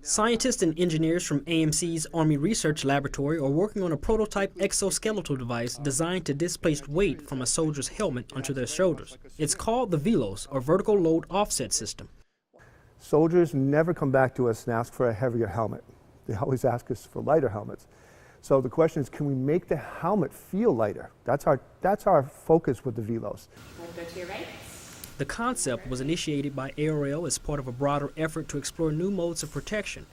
Scientists and engineers from AMC's Army Research Laboratory are working on a prototype exoskeletal device designed to displace weight from a soldier's helmet onto their shoulders. It's called the VLOS, or Vertical Load Offset System. Soldiers never come back to us and ask for a heavier helmet. They always ask us for lighter helmets. So the question is, can we make the helmet feel lighter? That's our focus with the VLOS. Go to your right. The concept was initiated by ARL as part of a broader effort to explore new modes of protection.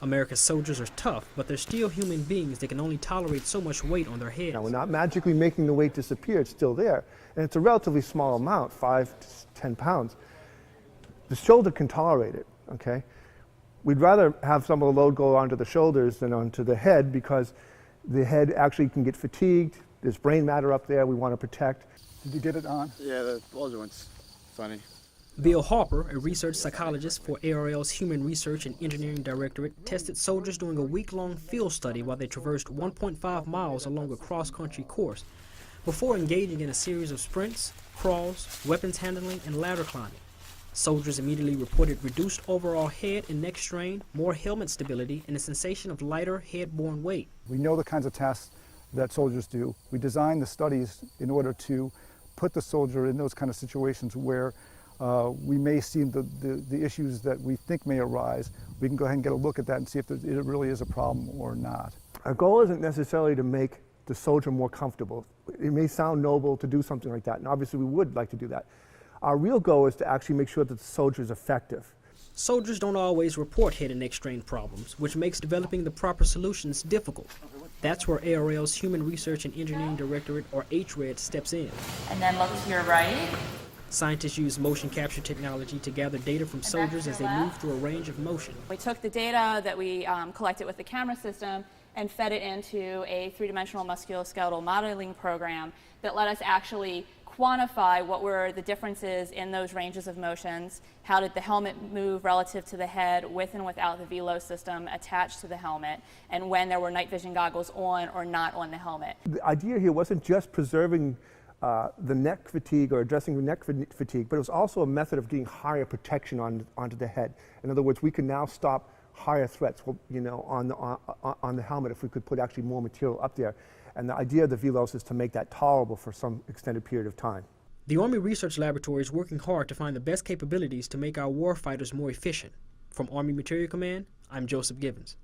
America's soldiers are tough, but they're still human beings that can only tolerate so much weight on their heads. Now, we're not magically making the weight disappear, it's still there. And it's a relatively small amount, 5 to 10 pounds. The shoulder can tolerate it, okay? We'd rather have some of the load go onto the shoulders than onto the head, because the head actually can get fatigued. There's brain matter up there we want to protect. Did you get it on? Yeah, the ball joint's funny. Bill Harper, a research psychologist for ARL's Human Research and Engineering Directorate, tested soldiers during a week-long field study while they traversed 1.5 miles along a cross-country course before engaging in a series of sprints, crawls, weapons handling, and ladder climbing. Soldiers immediately reported reduced overall head and neck strain, more helmet stability, and a sensation of lighter head-borne weight. We know the kinds of tasks that soldiers do. We design the studies in order to put the soldier in those kind of situations where we may see the issues that we think may arise. We can go ahead and get a look at that and see if it really is a problem or not. Our goal isn't necessarily to make the soldier more comfortable. It may sound noble to do something like that, and obviously we would like to do that. Our real goal is to actually make sure that the soldier is effective. Soldiers don't always report head and neck strain problems, which makes developing the proper solutions difficult. That's where ARL's Human Research and Engineering Directorate, or HRED, steps in. And then look to your right. Scientists use motion capture technology to gather data from soldiers as they move through a range of motion. We took the data that we collected with the camera system and fed it into a three-dimensional musculoskeletal modeling program that let us actually quantify what were the differences in those ranges of motions, how did the helmet move relative to the head with and without the VLOS system attached to the helmet, and when there were night vision goggles on or not on the helmet. The idea here wasn't just preserving the neck fatigue or addressing the neck fatigue, but it was also a method of getting higher protection onto the head. In other words, we can now stop higher threats, you know, on the helmet if we could put actually more material up there. And the idea of the VLOS is to make that tolerable for some extended period of time. The Army Research Laboratory is working hard to find the best capabilities to make our warfighters more efficient. From Army Materiel Command, I'm Joseph Givens.